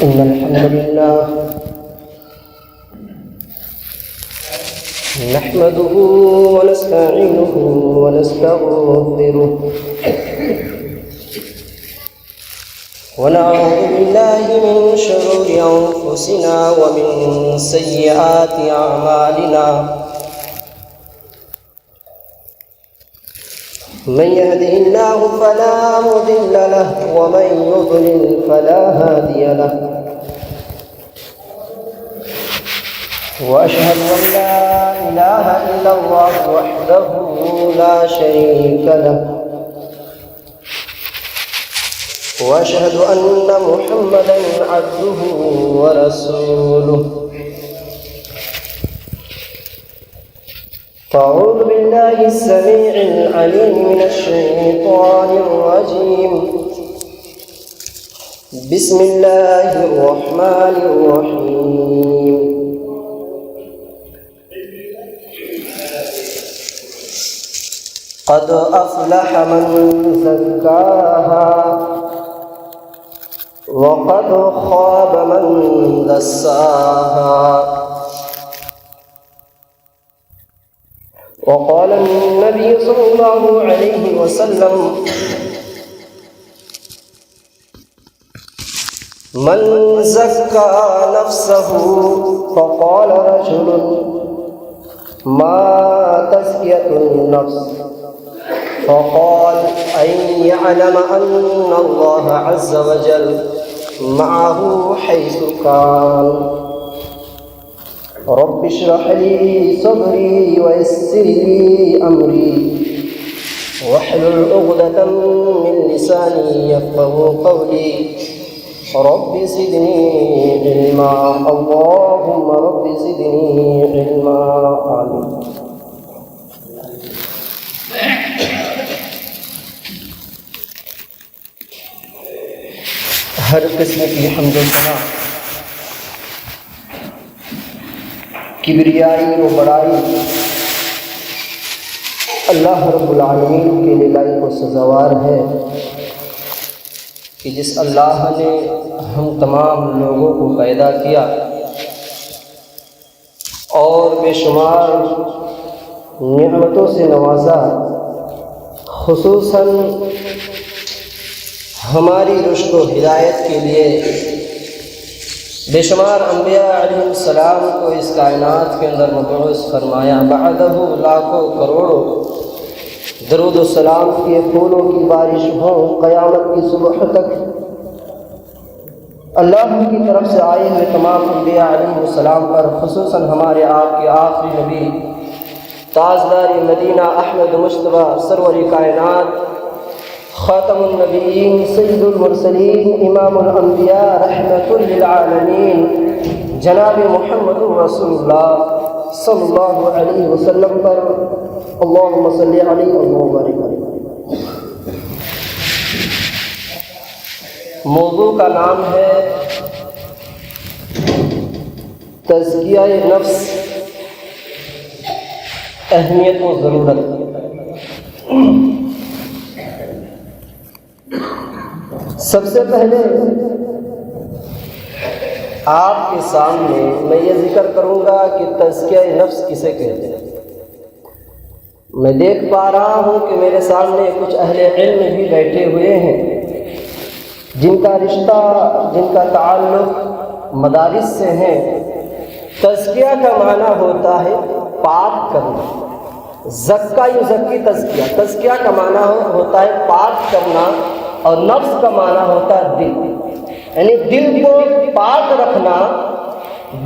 إن الحمد لله نحمده ونستعينه ونستغفره ونعوذ بالله من شرور أنفسنا ومن سيئات أعمالنا من يهده الله فلا مضل له ومن يضلل فلا هادي له وأشهد أن لا إله إلا الله وحده لا شريك له وأشهد أن محمدا عبده ورسوله أعوذ بالله السميع العليم من الشيطان الرجيم بسم الله الرحمن الرحيم قد أفلح من زكاها وقد خاب من دساها وقال النبي صلى الله عليه وسلم من زكى نفسه فقال رجل ما تزكية النفس فقال أن يعلم أن الله عز وجل معه حيث كان رب اشرح لي صدري ويسر لي أمري واحلل عقدة من لساني يفقهوا قولي رب زدني علما اللهم رب زدني علما آمين. ہر قسم کی حمد و ثنا کبریائی و بڑائی اللہ رب العالمین کے لیے لائق و سزاوار ہے کہ جس اللہ نے ہم تمام لوگوں کو پیدا کیا اور بے شمار نعمتوں سے نوازا، خصوصاً ہماری رشد و ہدایت کے لیے بے شمار انبیاء علیہ السلام کو اس کائنات کے اندر مبعوث فرمایا، بعدہ لاکھوں کروڑوں درود و سلام کے پھولوں کی بارش ہو قیامت کی صبح تک اللہ کی طرف سے آئے ہوئے تمام انبیاء علیہ السلام پر، خصوصاً ہمارے آپ کے آخری نبی تاجدار مدینہ احمد مصطفیٰ سرور کائنات خاتم النبیین سید المرسلین امام الانبیاء رحمت للعالمین جناب محمد رسول اللہ صلی اللہ علیہ وسلم پر اللہم صلی علیہ وسلم. موضوع کا نام ہے تزکیہ نفس، اہمیت و ضرورت. سب سے پہلے آپ کے سامنے میں یہ ذکر کروں گا کہ تزکیہ نفس کسے کہتے ہیں. میں دیکھ پا رہا ہوں کہ میرے سامنے کچھ اہل علم بھی بیٹھے ہوئے ہیں جن کا رشتہ، جن کا تعلق مدارس سے ہیں. تزکیہ کا معنی ہوتا ہے پاک کرنا. زکا یزکی تزکیہ، تزکیہ کا معنی ہوتا ہے پاک کرنا، اور نفس کا معنی ہوتا ہے دل، یعنی دل کو پاک رکھنا،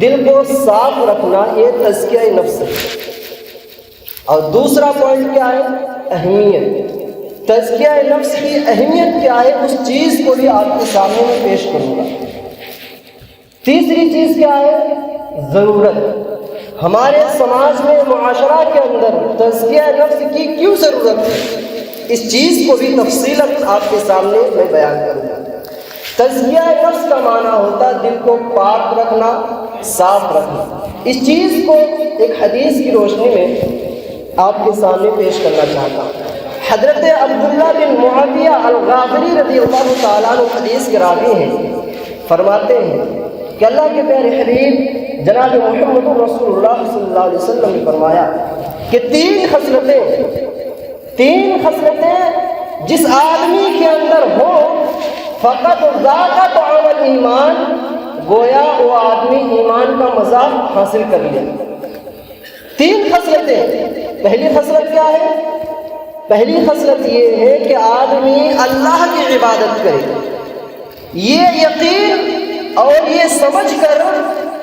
دل کو صاف رکھنا، یہ تزکیہ نفس ہے. اور دوسرا پوائنٹ کیا ہے؟ اہمیت. تزکیہ نفس کی اہمیت کیا ہے اس چیز کو بھی آپ کے سامنے میں پیش کروں گا. تیسری چیز کیا ہے؟ ضرورت. ہمارے سماج میں، معاشرہ کے اندر تزکیہ نفس کی کیوں ضرورت ہے، اس چیز کو بھی تفصیلاً آپ کے سامنے میں بیان کروں گا. تزکیہ نفس کا معنی ہوتا ہے دل کو پاک رکھنا، صاف رکھنا. اس چیز کو ایک حدیث کی روشنی میں آپ کے سامنے پیش کرنا چاہتا ہوں. حضرت عبداللہ بن معاویہ الغافری رضی اللہ تعالیٰ عنہ حدیث کے راوی ہیں فرماتے ہیں کہ اللہ کے پیارے حبیب جناب محمد رسول اللہ صلی اللہ علیہ وسلم نے فرمایا کہ تین خصلتیں جس آدمی کے اندر ہو فقط ذاقت طعم الایمان، گویا وہ آدمی ایمان کا مزہ حاصل کر لیا۔ تین خصلتیں، پہلی خصلت کیا ہے؟ پہلی خصلت یہ ہے کہ آدمی اللہ کی عبادت کرے، یہ یقین اور یہ سمجھ کر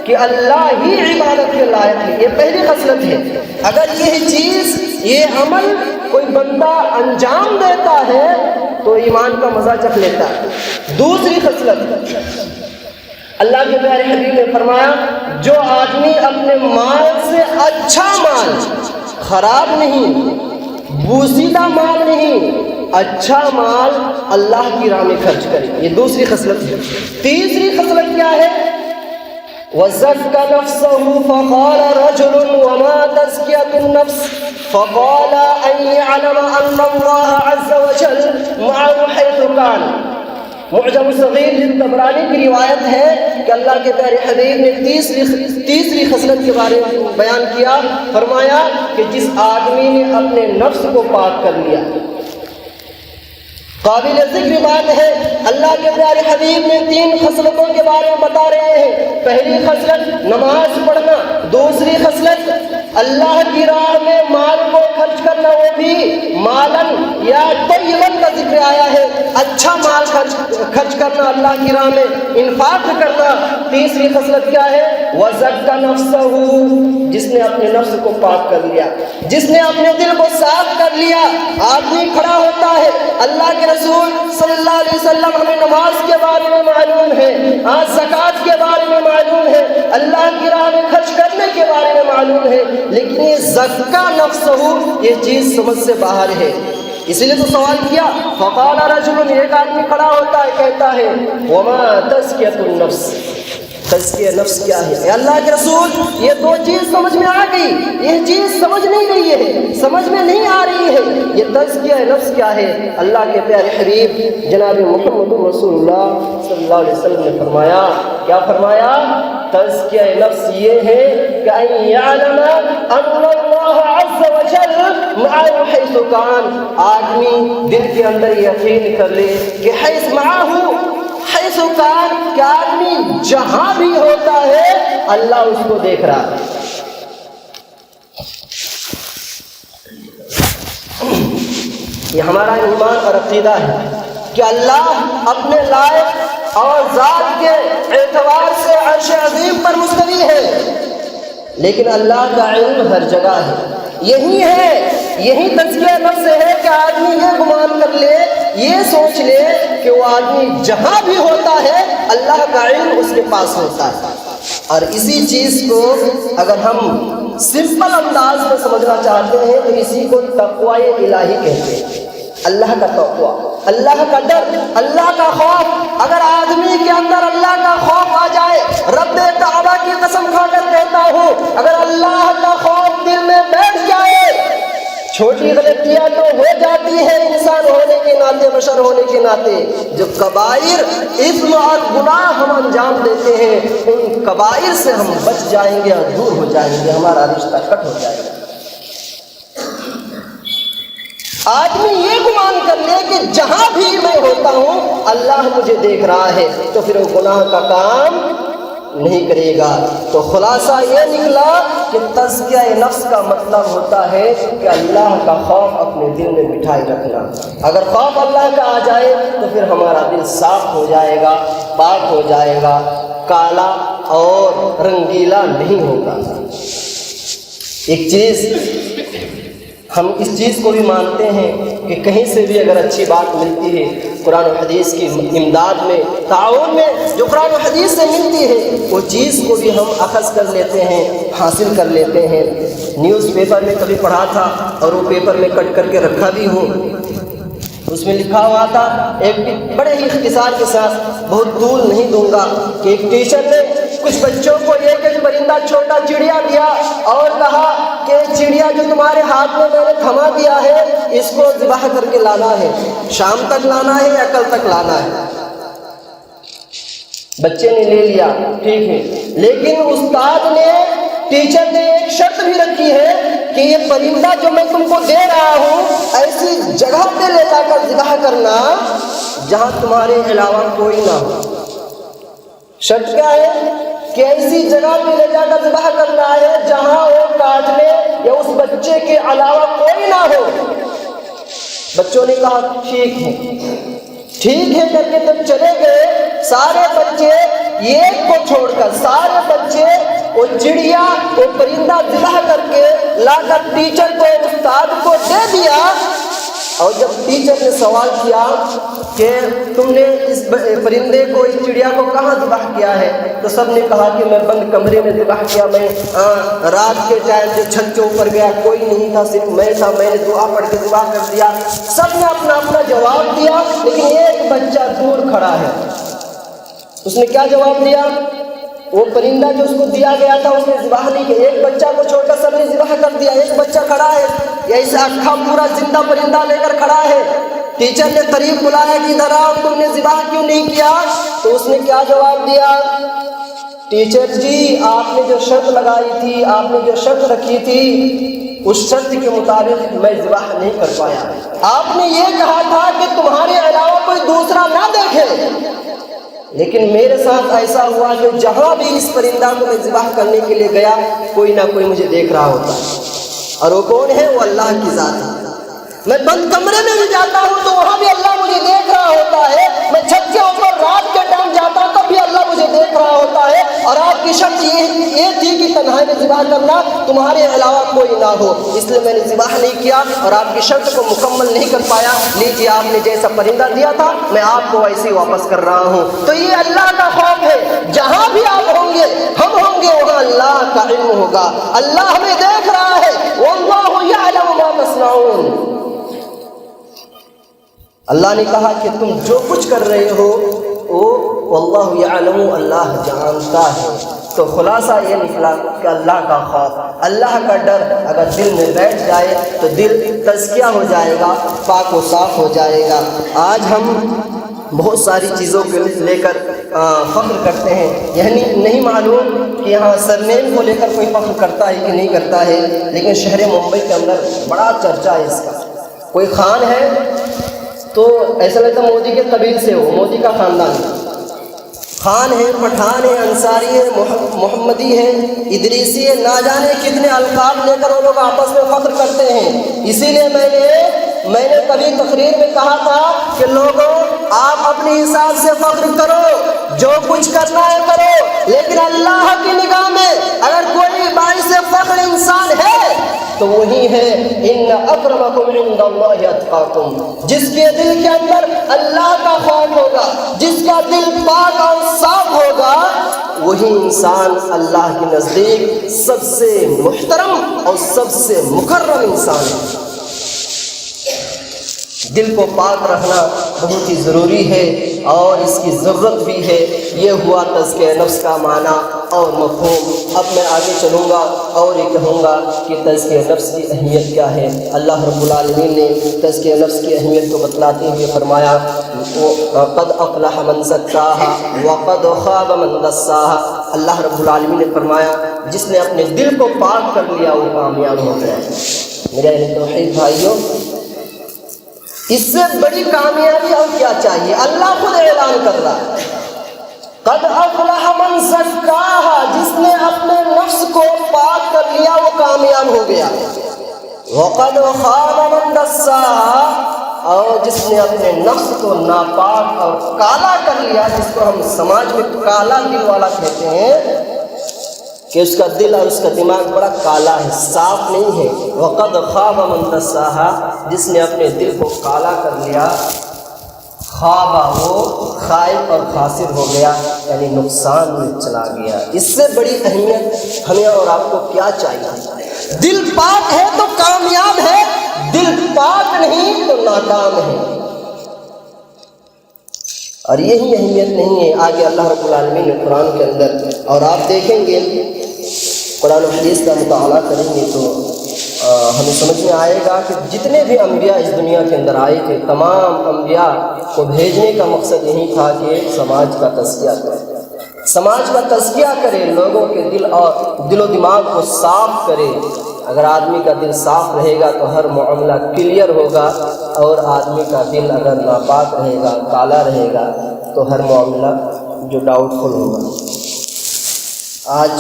کہ اللہ ہی عبادت کے لائق ہے، یہ پہلی خصلت ہے۔ اگر یہ چیز، یہ عمل کوئی بندہ انجام دیتا ہے تو ایمان کا مزہ چکھ لیتا ہے۔ دوسری خصلت، اللہ کے پیارے حبیب نے فرمایا جو آدمی اپنے مال سے اچھا مال، خراب نہیں، بوسیدہ مال نہیں، اچھا مال اللہ کی راہ میں خرچ کرے، یہ دوسری خصلت ہے۔ تیسری خصلت کیا ہے؟ وَزَكَّ نَفْسَهُ فَقَالَ رَجُلٌ وَمَا تَزْكِيَةُ النَّفْسِ فَقَالَ أَن يَعْلَمَ أَنَّ اللَّهَ عَزَّ وَجَلَّ مَعَهُ حَيْثُ كَانَ۔ معجم الصغیر طبرانی کی روایت ہے کہ اللہ کے پیارے حبیب نے تیسری خصلت کے بارے میں بیان کیا، فرمایا کہ جس آدمی نے اپنے نفس کو پاک کر لیا۔ قابل ذکر بات ہے، اللہ کے پیارے حبیب نے تین خصلتوں کے بارے میں بتا رہے ہیں۔ پہلی خصلت نماز پڑھنا، دوسری خصلت اللہ کی راہ میں مال کو خرچ کرنا، وہ بھی مالن یا طیبن کا ذکر آیا ہے، اچھا مال خرچ کرنا اللہ کی راہ میں، انفاق کرنا۔ تیسری خصلت کیا ہے؟ وَزَكَّ نَفْسَهُ، جس نے اپنے نفس کو پاک کر لیا، جس نے اپنے دل کو صاف کر لیا۔ آدمی کھڑا ہوتا ہے، اللہ کے رسول صلی اللہ علیہ وسلم ہمیں نماز کے بارے میں معلوم ہے، زکوٰۃ کے بارے میں معلوم ہے، اللہ کی راہ میں خرچ کرنے کے بارے میں معلوم ہے، لیکن یہ زکا نفسہ، یہ چیز سمجھ سے باہر ہے۔ اسی لیے تو سوال کیا، فقال رجل، ایک آدمی کھڑا ہوتا ہے کہتا ہے وما تزکیۃ النفس، تزکیہ نفس کیا ہے؟ اے اللہ کے رسول یہ دو چیز سمجھ میں آ گئی، یہ چیز سمجھ نہیں گئی ہے، سمجھ میں نہیں آ رہی ہے، یہ تزکیہ نفس کیا ہے؟ اللہ کے پیارے حبیب جناب محمد رسول اللہ صلی اللہ علیہ وسلم نے فرمایا، کیا فرمایا؟ تزکیہ نفس یہ ہے کہ ان یعلم ان اللہ عز وجل معه حیث کان، آدمی دل کے اندر یقین کر لے کہ حیث معه حیث کان، کہ آدمی جہاں بھی ہوتا ہے اللہ اس کو دیکھ رہا ہے۔ یہ ہمارا ایمان اور عقیدہ ہے کہ اللہ اپنے لائق اور ذات کے اعتبار سے عرش عظیم پر مستوی ہے، لیکن اللہ کا علم ہر جگہ ہے۔ یہی تزکیہ نفس ہے کہ آدمی یہ گمان کر لے، یہ سوچ لے کہ وہ آدمی جہاں بھی ہوتا ہے اللہ کا علم اس کے پاس ہوتا ہے۔ اور اسی چیز کو اگر ہم سمپل انداز میں سمجھنا چاہتے ہیں تو اسی کو تقوی الہی کہتے ہیں۔ اللہ کا تقوی، اللہ کا ڈر، اللہ کا خوف۔ اگر آدمی کے اندر اللہ کا خوف آ جائے، رب کعبہ کی قسم کھا کر کہتا ہوں، اگر اللہ کا خوف دل میں بیٹھ جائے، چھوٹی غلطیاں تو ہو جاتی ہے انسان ہونے کے ناطے، بشر ہونے کے ناطے، جو کبائر اثم اور گناہ ہم انجام دیتے ہیں ان کبائر سے ہم بچ جائیں گے اور دور ہو جائیں گے، ہمارا رشتہ کٹ ہو جائے گا۔ آدمی یہ گمان کر لے کہ جہاں بھی میں ہوتا ہوں اللہ مجھے دیکھ رہا ہے تو پھر وہ گناہ کا کام نہیں کرے گا۔ تو خلاصہ یہ نکلا کہ تزکیہ نفس کا مطلب ہوتا ہے کہ اللہ کا خوف اپنے دل میں بٹھائے رکھنا۔ اگر خوف اللہ کا آ جائے تو پھر ہمارا دل صاف ہو جائے گا، پاک ہو جائے گا، کالا اور رنگیلا نہیں ہوگا۔ ایک چیز ہم اس چیز کو بھی مانتے ہیں کہ کہیں سے بھی اگر اچھی بات ملتی ہے قرآن و حدیث کی امداد میں، تعاون میں، جو قرآن و حدیث سے ملتی ہے وہ چیز کو بھی ہم اخذ کر لیتے ہیں، حاصل کر لیتے ہیں۔ نیوز پیپر میں کبھی پڑھا تھا اور وہ پیپر میں کٹ کر کے رکھا بھی ہوں، اس میں لکھا ہوا تھا ایک بڑے ہی اختصار کے ساتھ، بہت طول نہیں دوں گا، کہ ایک ٹیچر نے کچھ بچوں کو ایک پرندہ چھوٹا چڑیا دیا اور کہا کہ چڑیا جو تمہارے ہاتھ میں نے تھما دیا ہے اس کو ذبح کر کے لانا ہے، شام تک لانا ہے یا کل تک لانا ہے۔ بچے نے لے لیا، ٹھیک ہے، لیکن استاد نے، ٹیچر نے ایک شرط بھی رکھی ہے کہ یہ پرندہ جو میں تم کو دے رہا ہوں ایسی جگہ پہ لے جا کر ذبح کرنا جہاں تمہارے علاوہ کوئی نہ ہو۔ شرط کیا ہے کہ ایسی جگہ پہ لے جا کر ذبح کرنا ہے جہاں وہ کاٹنے یا اس بچے کے علاوہ کوئی نہ ہو۔ بچوں نے کہا ٹھیک ہے، ٹھیک ہے کر کے جب چلے گئے سارے بچے، ایک کو چھوڑ کر سارے بچے وہ چڑیا، وہ پرندہ ذبح کر کے لا کر ٹیچر کو، استاد کو دے دیا۔ اور جب ٹیچر نے سوال کیا کہ تم نے اس پرندے کو، اس چڑیا کو کہاں ذبح کیا ہے، تو سب نے کہا کہ میں بند کمرے میں ذبح کیا، میں رات کے ٹائم جو چھت کے اوپر گیا کوئی نہیں تھا، صرف میں تھا، میں نے دعا پڑھ کے ذبح کر دیا۔ سب نے اپنا اپنا جواب دیا، لیکن ایک بچہ دور کھڑا ہے، اس نے کیا جواب دیا؟ وہ پرندہ جو اس کو دیا گیا تھا اس نے ذبح نہیں کیا، ایک بچہ کو چھوڑ کر سب نے ذبح کر دیا، ایک بچہ کھڑا ہے، یا اسے اکھا پورا زندہ پرندہ لے کر کھڑا ہے۔ ٹیچر نے قریب بلایا کہ ادھر آؤ، تم نے ذبح کیوں نہیں کیا؟ تو اس نے کیا جواب دیا؟ ٹیچر جی آپ نے جو شرط لگائی تھی، آپ نے جو شرط رکھی تھی، اس شرط کے مطابق میں ذبح نہیں کر پایا۔ آپ نے یہ کہا تھا کہ تمہارے علاوہ کوئی دوسرا نہ دیکھے، لیکن میرے ساتھ ایسا ہوا کہ جہاں بھی اس پرندہ کو میں ذبح کرنے کے لیے گیا کوئی نہ کوئی مجھے دیکھ رہا ہوتا ہے، اور وہ کون ہے؟ وہ اللہ کی ذات ہے۔ میں بند کمرے میں بھی جاتا ہوں تو وہاں بھی اللہ مجھے دیکھ رہا ہوتا ہے، میں چھت کے اوپر رات کے ٹائم جاتا ہوں تب بھی اللہ مجھے دیکھ رہا ہوتا ہے۔ اور آپ کی شرط یہ تھی کہ تنہائی میں ذبح کرنا، تمہارے علاوہ کوئی نہ ہو، اس لیے میں نے ذبح نہیں کیا اور آپ کی شرط کو مکمل نہیں کر پایا۔ لیجیے آپ نے جیسا پرندہ دیا تھا میں آپ کو ویسے ہی واپس کر رہا ہوں۔ تو یہ اللہ کا خوف ہے، جہاں بھی آپ ہوں گے ہم ہوں گے وہاں اللہ کا علم ہوگا، اللہ ہمیں دیکھ رہا ہے۔ واللہ یعلم ما تصنعون، اللہ نے کہا کہ تم جو کچھ کر رہے ہو وہ واللہ یعلم، اللہ جانتا ہے۔ تو خلاصہ یہ نکلا کہ اللہ کا خوف، اللہ کا ڈر اگر دل میں بیٹھ جائے تو دل تزکیہ ہو جائے گا، پاک و صاف ہو جائے گا۔ آج ہم بہت ساری چیزوں کو لے کر فخر کرتے ہیں، یعنی نہیں معلوم کہ یہاں سرنیم کو لے کر کوئی فخر کرتا ہے کہ نہیں کرتا ہے، لیکن شہر ممبئی کے اندر بڑا چرچا ہے اس کا۔ کوئی خان ہے تو ایسا لگتا مودی کے قبیل سے ہو، مودی کا خاندان، خان ہے، پٹھان ہے، انصاری ہے، محمدی ہے، ادریسی ہے، نہ جانے کتنے القاب لے کر وہ لوگ آپس میں فخر کرتے ہیں۔ اسی لیے میں نے کبھی تقریر میں کہا تھا کہ لوگوں آپ اپنے حساب سے فخر کرو، جو کچھ کرنا ہے کرو، لیکن اللہ کی نگاہ میں اگر کوئی باعث فخر انسان ہے تو وہی ہے ان اکرمکم عند اللہ اتقاکم، جس کے دل کے اندر اللہ کا خوف ہوگا، جس کا دل پاک اور صاف ہوگا، وہی انسان اللہ کے نزدیک سب سے محترم اور سب سے مکرم انسان ہے۔ دل کو پاک رکھنا بہت ہی ضروری ہے اور اس کی ضرورت بھی ہے۔ یہ ہوا تزکیہ نفس کا معنی اور مفہوم۔ اب میں آگے چلوں گا اور یہ کہوں گا کہ تزکیہ نفس کی اہمیت کیا ہے۔ اللہ رب العالمین نے تزکیہ نفس کی اہمیت کو بتلاتے ہوئے فرمایا قد افلح من زکاہا وقد خاب من دساہا۔ اللہ رب العالمین نے فرمایا جس نے اپنے دل کو پاک کر لیا وہ کامیاب ہو گیا۔ میرے اہل توحید بھائیوں، اس سے بڑی کامیابی اور کیا چاہیے؟ اللہ خود اعلان کر رہا ہے قد افلح من زکاہا، جس نے اپنے نفس کو پاک کر لیا وہ کامیاب ہو گیا۔ وقد خاب من دساہا، اور جس نے اپنے نفس کو ناپاک اور کالا کر لیا، جس کو ہم سماج میں کالا دل والا کہتے ہیں کہ اس کا دل اور اس کا دماغ بڑا کالا ہے، صاف نہیں ہے۔ وقد خاب من دساہا، جس نے اپنے دل کو کالا کر لیا، خوابہ وہ خائب اور خاسر ہو گیا، یعنی نقصان میں چلا گیا۔ اس سے بڑی اہمیت ہمیں اور آپ کو کیا چاہیے؟ دل پاک ہے تو کامیاب ہے، دل پاک نہیں تو ناکام ہے۔ اور یہی اہمیت نہیں ہے، آگے اللہ رب العالمین نے قرآن کے اندر، اور آپ دیکھیں گے قرآن و حدیث کا مطالعہ کریں گے تو ہمیں سمجھ میں آئے گا کہ جتنے بھی انبیاء اس دنیا کے اندر آئے تھے، تمام انبیاء کو بھیجنے کا مقصد یہی تھا کہ سماج کا تزکیہ کریں۔ سماج کا تزکیہ کرے، لوگوں کے دل و دماغ کو صاف کرے۔ اگر آدمی کا دل صاف رہے گا تو ہر معاملہ کلیئر ہوگا، اور آدمی کا دل اگر ناپاک رہے گا، کالا رہے گا، تو ہر معاملہ جو ڈاؤٹ فل ہوگا۔ آج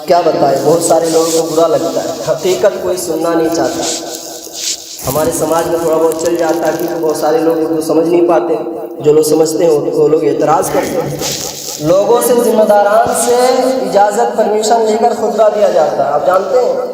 کیا بتائیں، بہت سارے لوگوں کو برا لگتا ہے، حقیقت کوئی سننا نہیں چاہتا۔ ہمارے سماج میں تھوڑا بہت چل جاتا ہے کہ بہت سارے لوگ اردو سمجھ نہیں پاتے، جو لوگ سمجھتے ہیں وہ لوگ اعتراض کرتے ہیں۔ لوگوں سے، ذمہ داران سے اجازت پرمیشن لے کر خطبہ دیا جاتا ہے۔ آپ جانتے ہیں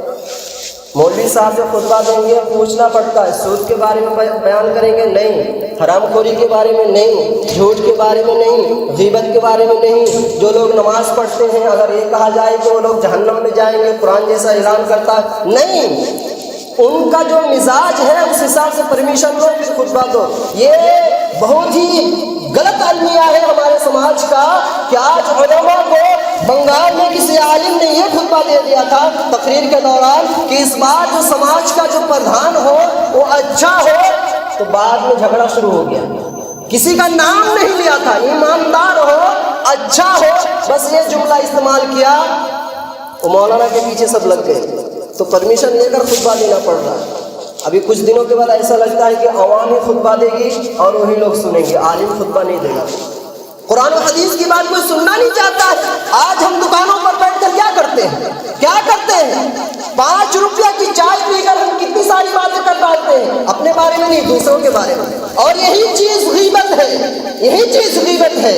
مولوی صاحب جو خطبہ دیں گے پوچھنا پڑتا ہے، سود کے بارے میں بیان کریں گے نہیں، حرام خوری کے بارے میں نہیں، جھوٹ کے بارے میں نہیں، غیبت کے بارے میں نہیں۔ جو لوگ نماز پڑھتے ہیں اگر یہ کہا جائے کہ وہ لوگ جہنم میں جائیں گے، قرآن جیسا اعلان کرتا ہے نہیں، ان کا جو مزاج ہے اس حساب سے پرمیشن دو، پھر خطبہ دو۔ یہ بہت ہی غلط المیہ ہے ہمارے سماج کا کہ آج علماء کو بنگال میں کسی عالم نے یہ خطبہ دے دیا تھا تقریر کے دوران کہ اس بار جو سماج کا جو پردھان ہو وہ اچھا ہو، تو بعد میں جھگڑا شروع ہو گیا۔ کسی کا نام نہیں لیا تھا، ایماندار ہو، اچھا ہو، بس یہ جملہ استعمال کیا، وہ مولانا کے پیچھے سب لگ گئے، تو پرمیشن لے کر خطبہ دینا پڑ رہا ہے۔ ابھی کچھ دنوں کے بعد ایسا لگتا ہے کہ عوام ہی خطبہ دے گی اور وہی لوگ سنیں گے، عالم خطبہ نہیں دے گا۔ قرآن و حدیث کی بات کوئی سننا نہیں چاہتا ہے۔ آج ہم دکانوں پر بیٹھ کر کیا کرتے ہیں؟ 5 روپیہ کی چائے پی کر ہم کتنی ساری باتیں کر ڈالتے ہیں، اپنے بارے میں نہیں، دوسروں کے بارے میں، اور یہی چیز غیبت ہے، یہی چیز غیبت ہے۔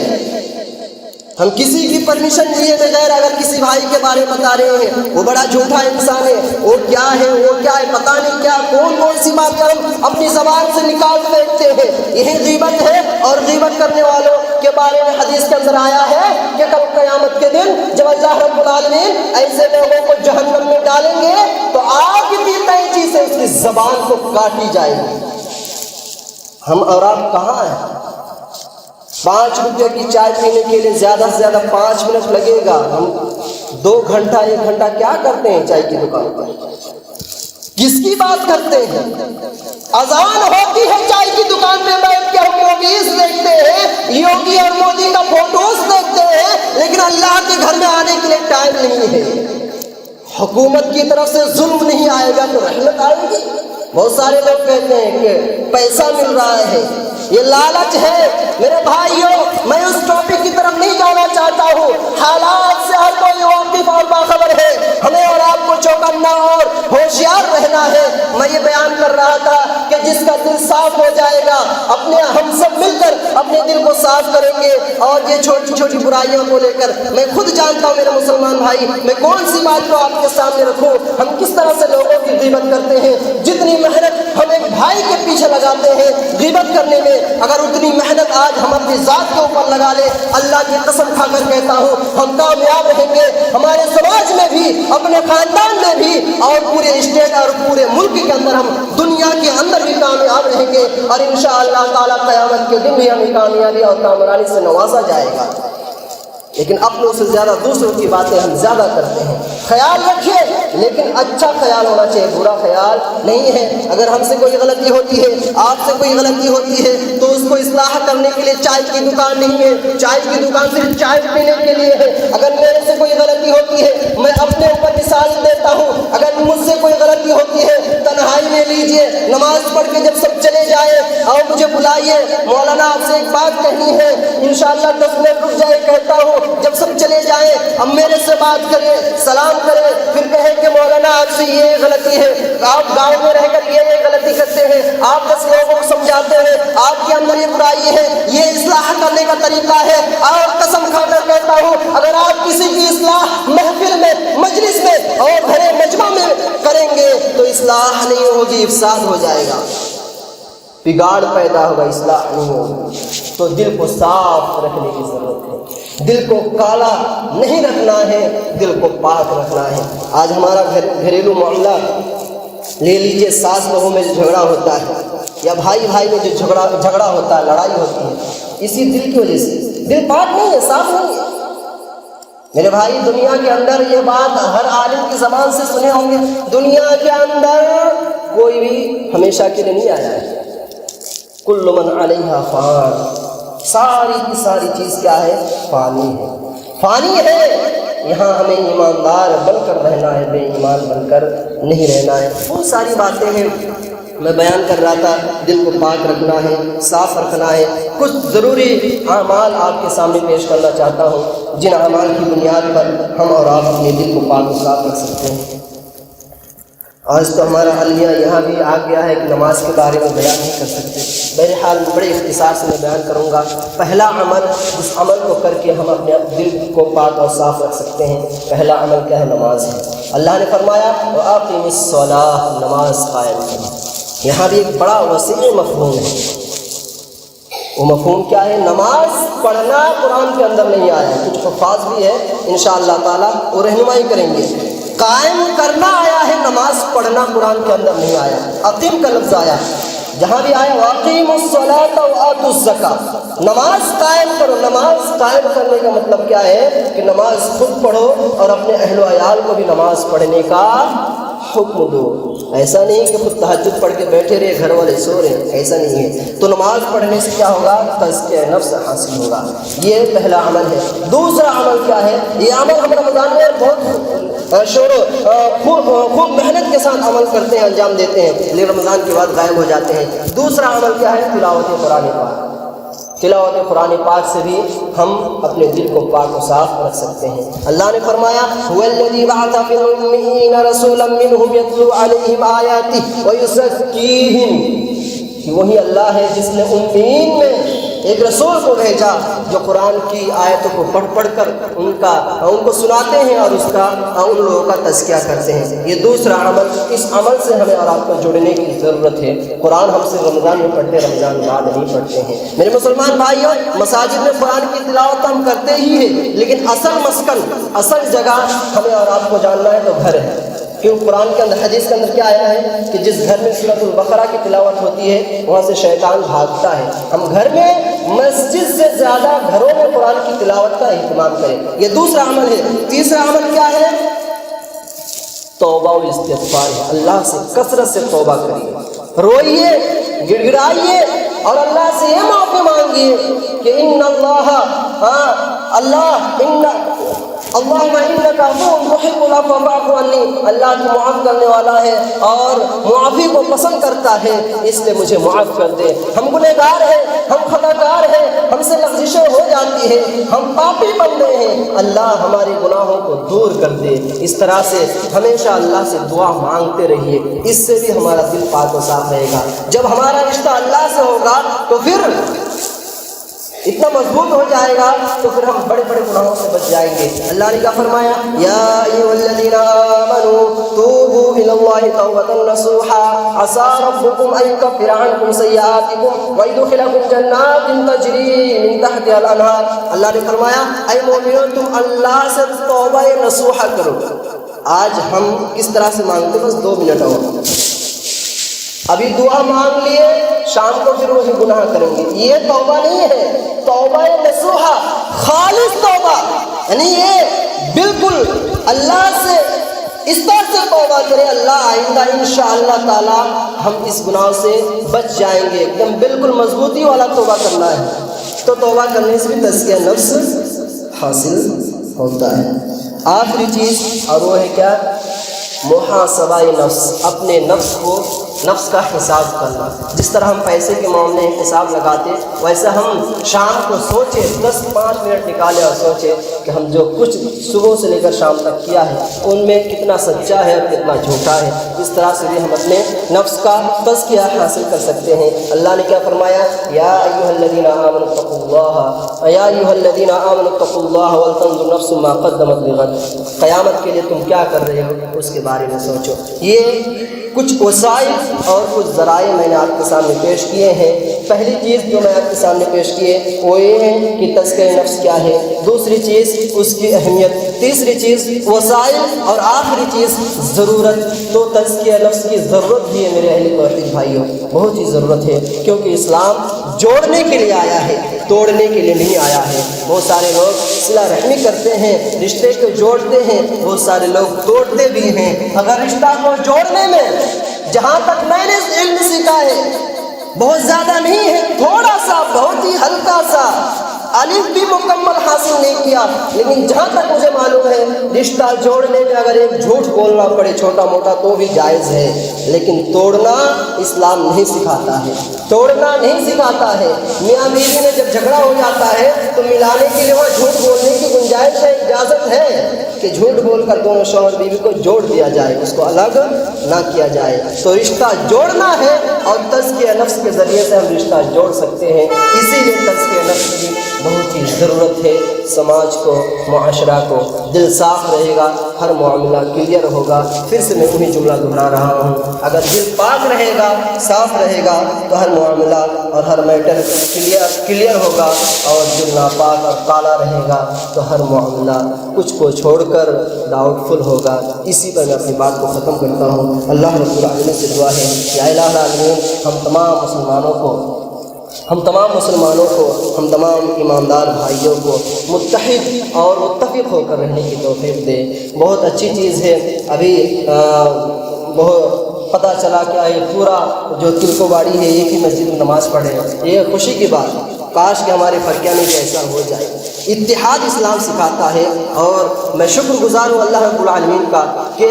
ہم کسی کی پرمیشن لیے بغیر اگر کسی بھائی کے بارے میں بتا رہے ہیں وہ بڑا جھوٹا انسان ہے، وہ کیا ہے، وہ کیا ہے، پتہ نہیں کیا، کون سی بات کر ہم اپنی زبان سے نکال پھینکتے ہیں، یہی غیبت ہے۔ اور غیبت کرنے والوں کے بارے میں حدیث کے اندر آیا ہے کہ کل قیامت کے دن جب اللہ رب العالمین ایسے لوگوں کو جہنم میں ڈالیں گے تو آگ کی قینچی سے اس کی زبان کو کاٹی جائے گی۔ ہم اور آپ کہاں ہیں؟ 5 روپے کی چائے پینے کے لیے زیادہ سے زیادہ 5 منٹ لگے گا، ہم 2 گھنٹہ 1 گھنٹہ کیا کرتے ہیں چائے کی دکان پر؟ کس کی بات کرتے ہیں؟ اذان ہوتی ہے چائے کی دکان پہ بیٹھ کے ہم موویز دیکھتے ہیں، یوگی اور مودی کا فوٹوز دیکھتے ہیں، لیکن اللہ کے گھر میں آنے کے لیے ٹائم نہیں ہے۔ حکومت کی طرف سے ظلم نہیں آئے گا تو رحمت آئے گی؟ بہت سارے لوگ کہتے ہیں کہ پیسہ مل رہا ہے، یہ لالچ ہے۔ میرے بھائیوں، میں اس ٹاپک کی طرف نہیں جانا چاہتا ہوں، حالات سے ہر کوئی واقف اور باخبر ہے، ہمیں اور آپ کو چوکنا اور ہوشیار رہنا ہے۔ میں یہ بیان کر رہا تھا کہ جس کا دل صاف ہو جائے گا، ہم سب مل کر اپنے دل کو صاف کریں گے، اور یہ چھوٹی چھوٹی برائیوں کو لے کر میں خود جانتا ہوں میرے مسلمان بھائی، میں کون سی بات کو آپ کے سامنے رکھوں، ہم کس طرح سے لوگوں کی غیبت کرتے ہیں۔ جتنی محنت ہم ایک بھائی کے پیچھے لگاتے ہیں غیبت کرنے میں، اگر اتنی محنت آج ہم اپنی ذات کے اوپر لگا لیں، اللہ کی قسم کھا کر کہتا ہوں ہم کامیاب رہیں گے، ہمارے سماج میں بھی، اپنے خاندان میں بھی، اور پورے اسٹیٹ اور پورے ملک کے اندر، ہم دنیا کے اندر بھی کامیاب رہیں گے، اور انشاءاللہ تعالیٰ قیامت کے دن بھی ہمیں کامیابی اور کامرانی سے نوازا جائے گا۔ لیکن اپنوں سے زیادہ دوسروں کی باتیں ہم زیادہ کرتے ہیں۔ خیال رکھیے، لیکن اچھا خیال ہونا چاہیے، برا خیال نہیں ہے۔ اگر ہم سے کوئی غلطی ہوتی ہے، آپ سے کوئی غلطی ہوتی ہے، تو اس کو اصلاح کرنے کے لیے چائے کی دکان نہیں ہے، چائے کی دکان صرف چائے پینے کے لیے ہے۔ اگر میرے سے کوئی غلطی ہوتی ہے، میں اپنے اوپر مثال دیتا ہوں، اگر مجھ سے کوئی غلطی ہوتی ہے، تنہائی میں لیجئے، نماز پڑھ کے جب سب چلے جائے اور مجھے بلائیے، مولانا آپ سے ایک بات کہنی ہے، انشاءاللہ 10 منٹ رک جائے، کہتا ہوں جب سب چلے جائیں اب میرے سے بات کریں، سلام کریں، پھر کہیں کہ مولانا آپ سے یہ غلطی ہے، آپ گاؤں میں رہ کر یہ غلطی کرتے ہیں، آپ 10 لوگوں کو سمجھاتے ہیں، آپ کے اندر یہ برائی ہے، یہ اصلاح کرنے کا طریقہ ہے۔ اور قسم کھا کر کہتا ہوں اگر آپ کسی کی اصلاح محفل میں، مجلس میں اور بھرے مجمع میں کریں گے تو اصلاح نہیں ہوگی، افساد ہو جائے گا، بگاڑ پیدا ہوگا، اصلاح نہیں ہوگی۔ تو دل کو صاف رکھنے کی ضرورت ہے، دل کو کالا نہیں رکھنا ہے، دل کو پاک رکھنا ہے۔ آج ہمارا گھریلو معاملہ لے لیجئے، ساس بہو میں جو جھگڑا ہوتا ہے، یا بھائی بھائی میں جو جھگڑا ہوتا ہے، لڑائی ہوتی ہے، اسی دل کی وجہ سے۔ دل پاک نہیں ہے، صاف نہیں ہے۔ میرے بھائی، دنیا کے اندر یہ بات ہر عالم کی زبان سے سنے ہوں گے، دنیا کے اندر کوئی بھی ہمیشہ کے لیے نہیں آیا ہے، کل من علیہا فان، ساری کی ساری چیز کیا ہے؟ فانی ہے۔ فانی ہے، یہاں ہمیں ایماندار بن کر رہنا ہے، بے ایمان بن کر نہیں رہنا ہے۔ بہت ساری باتیں ہیں میں بیان کر رہا تھا، دل کو پاک رکھنا ہے، صاف رکھنا ہے۔ کچھ ضروری اعمال آپ کے سامنے پیش کرنا چاہتا ہوں، جن اعمال کی بنیاد پر ہم اور آپ اپنے دل کو پاک و صاف رکھ سکتے ہیں۔ آج تو ہمارا المیہ یہاں بھی آ گیا ہے کہ نماز کے بارے میں بیان نہیں کر سکتے، بہرحال بڑے اختصار سے میں بیان کروں گا۔ پہلا عمل، جس عمل کو کر کے ہم اپنے دل کو پاک اور صاف رکھ سکتے ہیں، پہلا عمل کیا ہے؟ نماز ہے۔ اللہ نے فرمایا وَأَقِمِ الصَّلَاةَ، نماز قائم کرو۔ یہاں بھی ایک بڑا وسیع مفہوم ہے۔ وہ مفہوم کیا ہے؟ نماز پڑھنا قرآن کے اندر نہیں آیا، کچھ حفاظ بھی ہے انشاءاللہ تعالیٰ وہ رہنمائی کریں گے۔ قائم کرنا آیا ہے، نماز پڑھنا قرآن کے اندر نہیں آیا۔ اقیم کا لفظ آیا، جہاں بھی آیا وَأَقِیمُوا الصَّلَاةَ وَآتُوا الزَّکَاۃَ، نماز قائم کرو۔ نماز قائم کرنے کا مطلب کیا ہے کہ نماز خود پڑھو اور اپنے اہل و عیال کو بھی نماز پڑھنے کا حکم دو۔ ایسا نہیں کہ خود تہجد پڑھ کے بیٹھے رہے، گھر والے سو رہے، ایسا نہیں ہے۔ تو نماز پڑھنے سے کیا ہوگا؟ تزکیہ نفس حاصل ہوگا۔ یہ پہلا عمل ہے۔ دوسرا عمل کیا ہے؟ یہ عمل ہم رمضان میں بہت شور خوب محنت کے ساتھ عمل کرتے ہیں، انجام دیتے ہیں، لیکن رمضان کے بعد غائب ہو جاتے ہیں۔ دوسرا عمل کیا ہے؟ تلاوت قرآن پاک۔ تلاوت قرآن پاک سے بھی ہم اپنے دل کو پاک و صاف رکھ سکتے ہیں۔ اللہ نے فرمایا هو الذی بعث فی الأمین رسولا منهم یتلو علیہم آیاتہ ویزکیہم، کہ وہی اللہ ہے جس نے امیین میں ایک رسول کو بھیجا جو قرآن کی آیتوں کو پڑھ پڑھ کر ان کو سناتے ہیں اور ان لوگوں کا تزکیہ کرتے ہیں۔ یہ دوسرا عمل، اس عمل سے ہمیں اور آپ کو جڑنے کی ضرورت ہے۔ قرآن ہم سے رمضان میں پڑھتے، رمضان بعد نہیں پڑھتے ہیں۔ میرے مسلمان بھائیوں، مساجد میں قرآن کی تلاوت ہم کرتے ہی ہیں، لیکن اصل مسکن، اصل جگہ ہمیں اور آپ کو جاننا ہے تو گھر ہے۔ کیوں؟ قرآن کے اندر، حدیث کے اندر کیا آیا ہے کہ جس گھر میں سورۃ البقرہ کی تلاوت ہوتی ہے وہاں سے شیطان بھاگتا ہے۔ ہم گھر میں مسجد سے زیادہ گھروں میں قرآن کی تلاوت کا اہتمام کریں۔ یہ دوسرا عمل ہے۔ تیسرا عمل کیا ہے؟ توبہ و استغفار ہے۔ اللہ سے کثرت سے توبہ کریے، روئیے، گڑگڑائیے اور اللہ سے یہ معافی مانگیے کہ اللہم انک عفو تحب العفو فاعف عنی، اللہ تو معاف کرنے والا ہے اور معافی کو پسند کرتا ہے، اس لیے مجھے معاف کر دے۔ ہم گنہگار ہیں، ہم خطا کار ہیں، ہم سے لغزشیں ہو جاتی ہیں، ہم پاپی بندے ہیں، اللہ ہمارے گناہوں کو دور کر دے۔ اس طرح سے ہمیشہ اللہ سے دعا مانگتے رہیے، اس سے بھی ہمارا دل پاک و صاف رہے گا۔ جب ہمارا رشتہ اللہ سے ہوگا تو پھر اتنا مضبوط ہو جائے گا تو پھر ہم بڑے بڑے گناہوں سے بچ جائیں گے۔ اللہ نے کیا فرمایا؟ یا ایھا الذین آمنوا توبوا الی اللہ توبۃ نصوحا عسى ربکم ان یکفر عنکم سیئاتکم ویدخلکم جنات تجری من تحتها الانہار۔ اللہ نے فرمایا اے مومنو تم اللہ سے توبہ نصوحا کرو۔ آج ہم کس طرح سے مانگتے؟ بس 2 منٹ اور، ابھی دعا مانگ لیے، شام کو پھر وہی گناہ کریں گے۔ یہ توبہ نہیں ہے، توبہ نصوحا، خالص توبہ، یعنی یہ بالکل اللہ سے اس طرح سے توبہ کرے اللہ آئندہ انشاءاللہ تعالی ہم اس گناہ سے بچ جائیں گے۔ ایک دم بالکل مضبوطی والا توبہ کرنا ہے۔ تو توبہ کرنے سے بھی تزکیہ نفس حاصل ہوتا ہے۔ آخری چیز اور وہ ہے کیا؟ محاسبہ نفس، اپنے نفس کو، نفس کا حساب کرنا۔ جس طرح ہم پیسے کے معاملے میں حساب لگاتے ویسے ہم شام کو سوچے، 10-5 منٹ نکالے اور سوچے کہ ہم جو کچھ صبح سے لے کر شام تک کیا ہے ان میں کتنا سچا ہے اور کتنا جھوٹا ہے۔ اس طرح سے بھی ہم اپنے نفس کا تزکیہ حاصل کر سکتے ہیں۔ اللہ نے کیا فرمایا؟ یا ایھا الذین آمنوا اتقوا اللہ، یا ایھا الذین آمنوا اتقوا اللہ ولتنظر نفس ما قدمت لغد، قیامت کے لیے تم کیا کر رہے ہو اس کے بارے میں سوچو۔ یہ کچھ وسائل اور کچھ ذرائع میں نے آپ کے سامنے پیش کیے ہیں۔ پہلی چیز جو میں آپ کے سامنے پیش کیے وہ یہ ہے کہ تزکیہ نفس کیا ہے، دوسری چیز اس کی اہمیت، تیسری چیز وسائل اور آخری چیز ضرورت۔ تو تزکیہ نفس کی ضرورت بھی ہے میرے اہل توحید بھائیوں، بہت ہی ضرورت ہے، کیونکہ اسلام جوڑنے کے لیے آیا ہے، توڑنے کے لیے نہیں آیا ہے۔ بہت سارے لوگ صلہ رحمی کرتے ہیں، رشتے کو جوڑتے ہیں، بہت سارے لوگ توڑتے بھی ہیں۔ اگر رشتہ کو جوڑنے میں جہاں تک میں نے علم سیکھا ہے بہت زیادہ نہیں ہے، تھوڑا سا، بہت ہی ہلکا سا الف بھی مکمل حاصل نہیں کیا، لیکن جہاں تک مجھے معلوم ہے رشتہ جوڑنے میں اگر ایک جھوٹ بولنا پڑے چھوٹا موٹا تو بھی جائز ہے، لیکن توڑنا اسلام نہیں سکھاتا ہے، توڑنا نہیں سکھاتا ہے۔ میاں بیوی میں جب جھگڑا ہو جاتا ہے تو ملانے کے لیے وہاں جھوٹ بولنے کی گنجائش ہے، اجازت ہے کہ جھوٹ بول کر دونوں شوہر بیوی کو جوڑ دیا جائے، اس کو الگ نہ کیا جائے۔ تو رشتہ جوڑنا ہے اور تزکیہ نفس کے ذریعے سے ہم رشتہ جوڑ سکتے ہیں، اسی لیے تزکیہ نفس کی بہت ہی ضرورت ہے۔ سماج کو، معاشرہ کو دل صاف رہے گا، ہر معاملہ کلیئر ہوگا۔ پھر سے میں وہی جملہ دہرا رہا ہوں، اگر دل پاک رہے گا، صاف رہے گا تو ہر معاملہ اور ہر میٹر کلیئر ہوگا، اور دل ناپاک اور کالا رہے گا تو ہر معاملہ کچھ کو چھوڑ کر ڈاؤٹ فل ہوگا۔ اسی پر میں اپنی بات کو ختم کرتا ہوں۔ اللہ رب العالمین سے دعا ہے، یا الہ العالمین ہم تمام مسلمانوں کو، ہم تمام ایماندار بھائیوں کو متحد اور متفق ہو کر رہنے کی توفیق دے۔ بہت اچھی چیز ہے، ابھی بہت پتہ چلا کہ یہ پورا جو تلکو باڑی ہے ایک ہی مسجد میں نماز پڑھے، یہ خوشی کی بات ہے۔ کاش کہ ہمارے فرقہ میں بھی ایسا ہو جائے۔ اتحاد اسلام سکھاتا ہے، اور میں شکر گزار ہوں اللہ رب العالمین کا کہ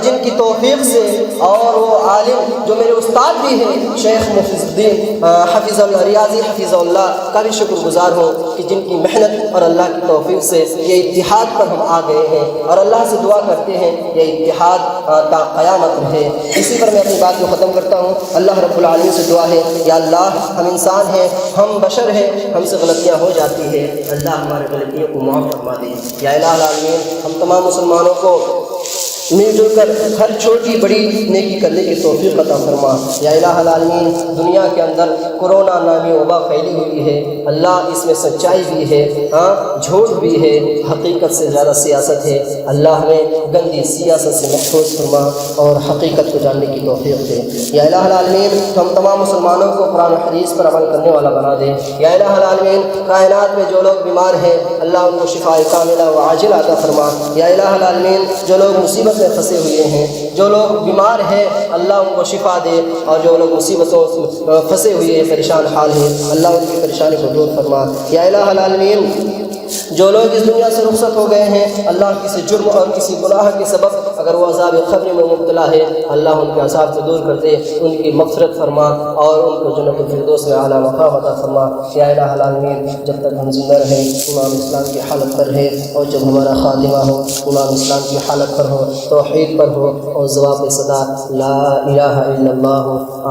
جن کی توفیق سے، اور وہ عالم جو میرے استاد بھی ہیں شیخ مفیض الدین حفظ اللہ ریاضی حفظ اللہ کا بھی شکر گزار ہوں کہ جن کی محنت اور اللہ کی توفیق سے یہ اتحاد پر ہم آ گئے ہیں، اور اللہ سے دعا کرتے ہیں یہ اتحاد تا قیامت رہے۔ اسی پر میں اپنی بات کو ختم کرتا ہوں۔ اللہ رب العالمین سے دعا ہے، یا اللہ ہم انسان ہیں، ہم بشر ہیں، ہم سے غلطیاں ہو جاتی ہیں، اللہ ہمارے غلطیوں کو معاف فرما دے۔ یا الہ العالمین ہم تمام مسلمانوں کو مل جل کر ہر چھوٹی بڑی نیکی کرنے کی توفیق عطا فرما۔ یا الہ العالمین دنیا کے اندر کورونا نامی وبا پھیلی ہوئی ہے، اللہ اس میں سچائی بھی ہے، جھوٹ بھی ہے، حقیقت سے زیادہ سیاست ہے، اللہ ہمیں گندی سیاست سے محفوظ فرما اور حقیقت کو جاننے کی توفیق دے۔ یا الہ العالمین ہم تمام مسلمانوں کو قرآن و حدیث پر عمل کرنے والا بنا دے۔ یا الہ العالمین کائنات میں جو لوگ بیمار ہیں اللہ ان کو شفاء کاملہ و عاجلہ عطا فرما۔ یا الہ العالمین جو لوگ مصیبت میں پھنسے ہوئے ہیں، جو لوگ بیمار ہیں اللہ ان کو شفا دے، اور جو لوگ مصیبتوں سے پھنسے ہوئے ہیں، پریشان حال ہیں، اللہ ان کی پریشانی کو دور فرما۔ یا الہ العالمین جو لوگ اس دنیا سے رخصت ہو گئے ہیں اللہ کسی جرم اور کسی گناہ کے سبب اگر وہ عذاب قبر میں مبتلا ہے اللہ ان کے عذاب کو دور کر دے، ان کی مغفرت فرما اور ان کو جنت الفردوس میں اعلیٰ مقام عطا فرما۔ یا الہ العالمین جب تک ہم زندہ رہیں امام اسلام کی حالت پر رہے، اور جب ہمارا خاتمہ ہو امام اسلام کی حالت پر ہو، توحید پر ہو، اور جواب صدا لا الہ الا اللہ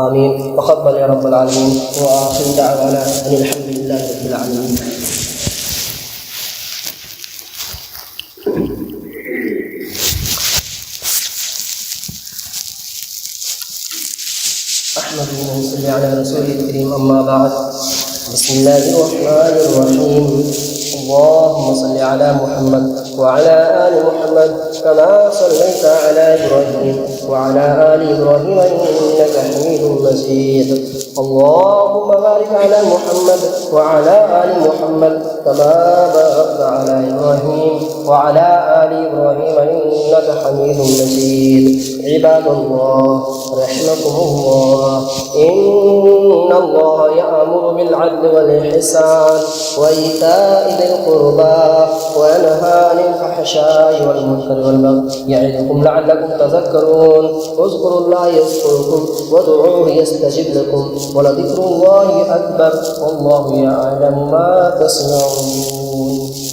آمین۔ تقبل یا رب العالمین، وآخر دعوانا ان الحمد للہ رب العالمین۔ احمد صلی علی رسول الکریم، اما بعد، بسم اللہ الرحمن الرحیم۔ اللهم صل على محمد وعلى آل محمد كما صليت على إبراهيم وعلى آل إبراهيم إنك حميد مجيد۔ اللهم بارك على محمد وعلى آل محمد كما باركت على إبراهيم وعلى آل إبراهيم إنك حميد مجيد۔ عباد الله رحمكم الله، إن الله يأمر بالعدل والإحسان وإيتاء ذي القربى وينهى عن الفحشاء والمنكر والبغي يعظكم لعلكم تذكرون۔ اذكروا الله يذكركم وادعوه يستجب لكم ولذكر الله أكبر والله يعلم ما تصنعون۔